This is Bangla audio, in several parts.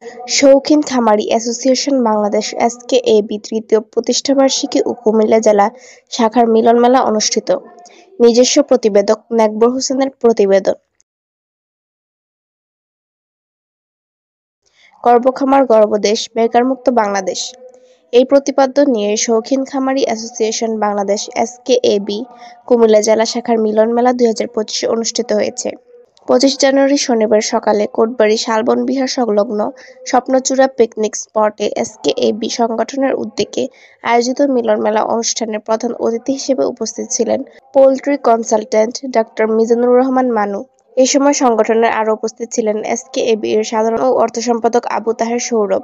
শৌখিন খামারি অ্যাসোসিয়েশন বাংলাদেশ এসকেএবি তৃতীয় প্রতিষ্ঠাবার্ষিকী ও কুমিল্লা জেলা শাখার মিলন মেলা অনুষ্ঠিত। নিজস্ব প্রতিবেদক নেকবর হোসেনের প্রতিবেদন। গর্বখামার গর্বদেশ, বেকারমুক্ত বাংলাদেশ। এই প্রতিপাদ্য নিয়ে শৌখিন খামারি অ্যাসোসিয়েশন বাংলাদেশ এসকেএবি কুমিল্লা জেলা শাখার মিলন মেলা 2025 অনুষ্ঠিত হয়েছে। 25 জানুয়ারি শনিবার সকালে কোটবাড়ি শালবন বিহার সংলগ্ন স্বপ্নচূড়া পিকনিক স্পটে এসকেএবি সংগঠনের উদ্যোগে আয়োজিত মিলন মেলা অনুষ্ঠানে প্রধান অতিথি হিসেবে উপস্থিত ছিলেন poultry consultant doctor Mizanur Rahman মানু। এ সময় সংগঠনের আরও উপস্থিত ছিলেন এসকেএবি এর সাধারণ ও অর্থ সম্পাদক Abu Taher Sourav,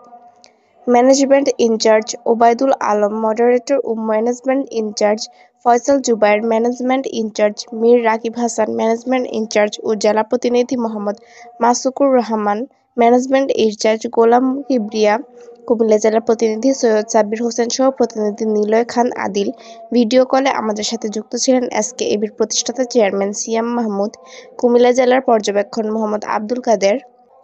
management incharge Obaidul Alam, moderator ও management incharge Faisal Zubair, management incharge Mir Rakib Hasan, management incharge ও জেলা প্রতিনিধি মোহাম্মদ মাসুকুর রহমান, ম্যানেজমেন্ট ইনচার্জ গোলাম কিবরিয়া, কুমিল্লা জেলা প্রতিনিধি সৈয়দ সাব্বির হোসেন সহ প্রতিনিধি নিলয় খান আদিল। ভিডিও কলে আমাদের সাথে যুক্ত ছিলেন এসকেএবির প্রতিষ্ঠাতা চেয়ারম্যান সিয়াম মাহমুদ, কুমিল্লা জেলার পর্যবেক্ষক মোহাম্মদ আব্দুল কাদের।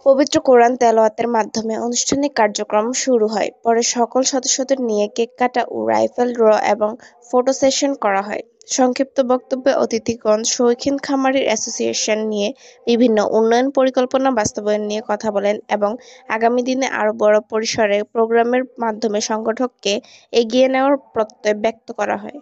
পবিত্র কোরআন তেলাওয়াতের মাধ্যমে আনুষ্ঠানিক কার্যক্রম শুরু হয়। পরে সকল সদস্যদের নিয়ে কেক কাটা ও রাইফেল ড্র এবং ফটো সেশন করা হয়। সংক্ষিপ্ত বক্তব্যে অতিথিগণ শৌখিন খামারি অ্যাসোসিয়েশন নিয়ে বিভিন্ন উন্নয়ন পরিকল্পনা বাস্তবায়ন নিয়ে কথা বলেন এবং আগামী দিনে আরও বড় পরিসরে প্রোগ্রামের মাধ্যমে সংগঠনকে এগিয়ে নেওয়ার প্রত্যয় ব্যক্ত করা হয়।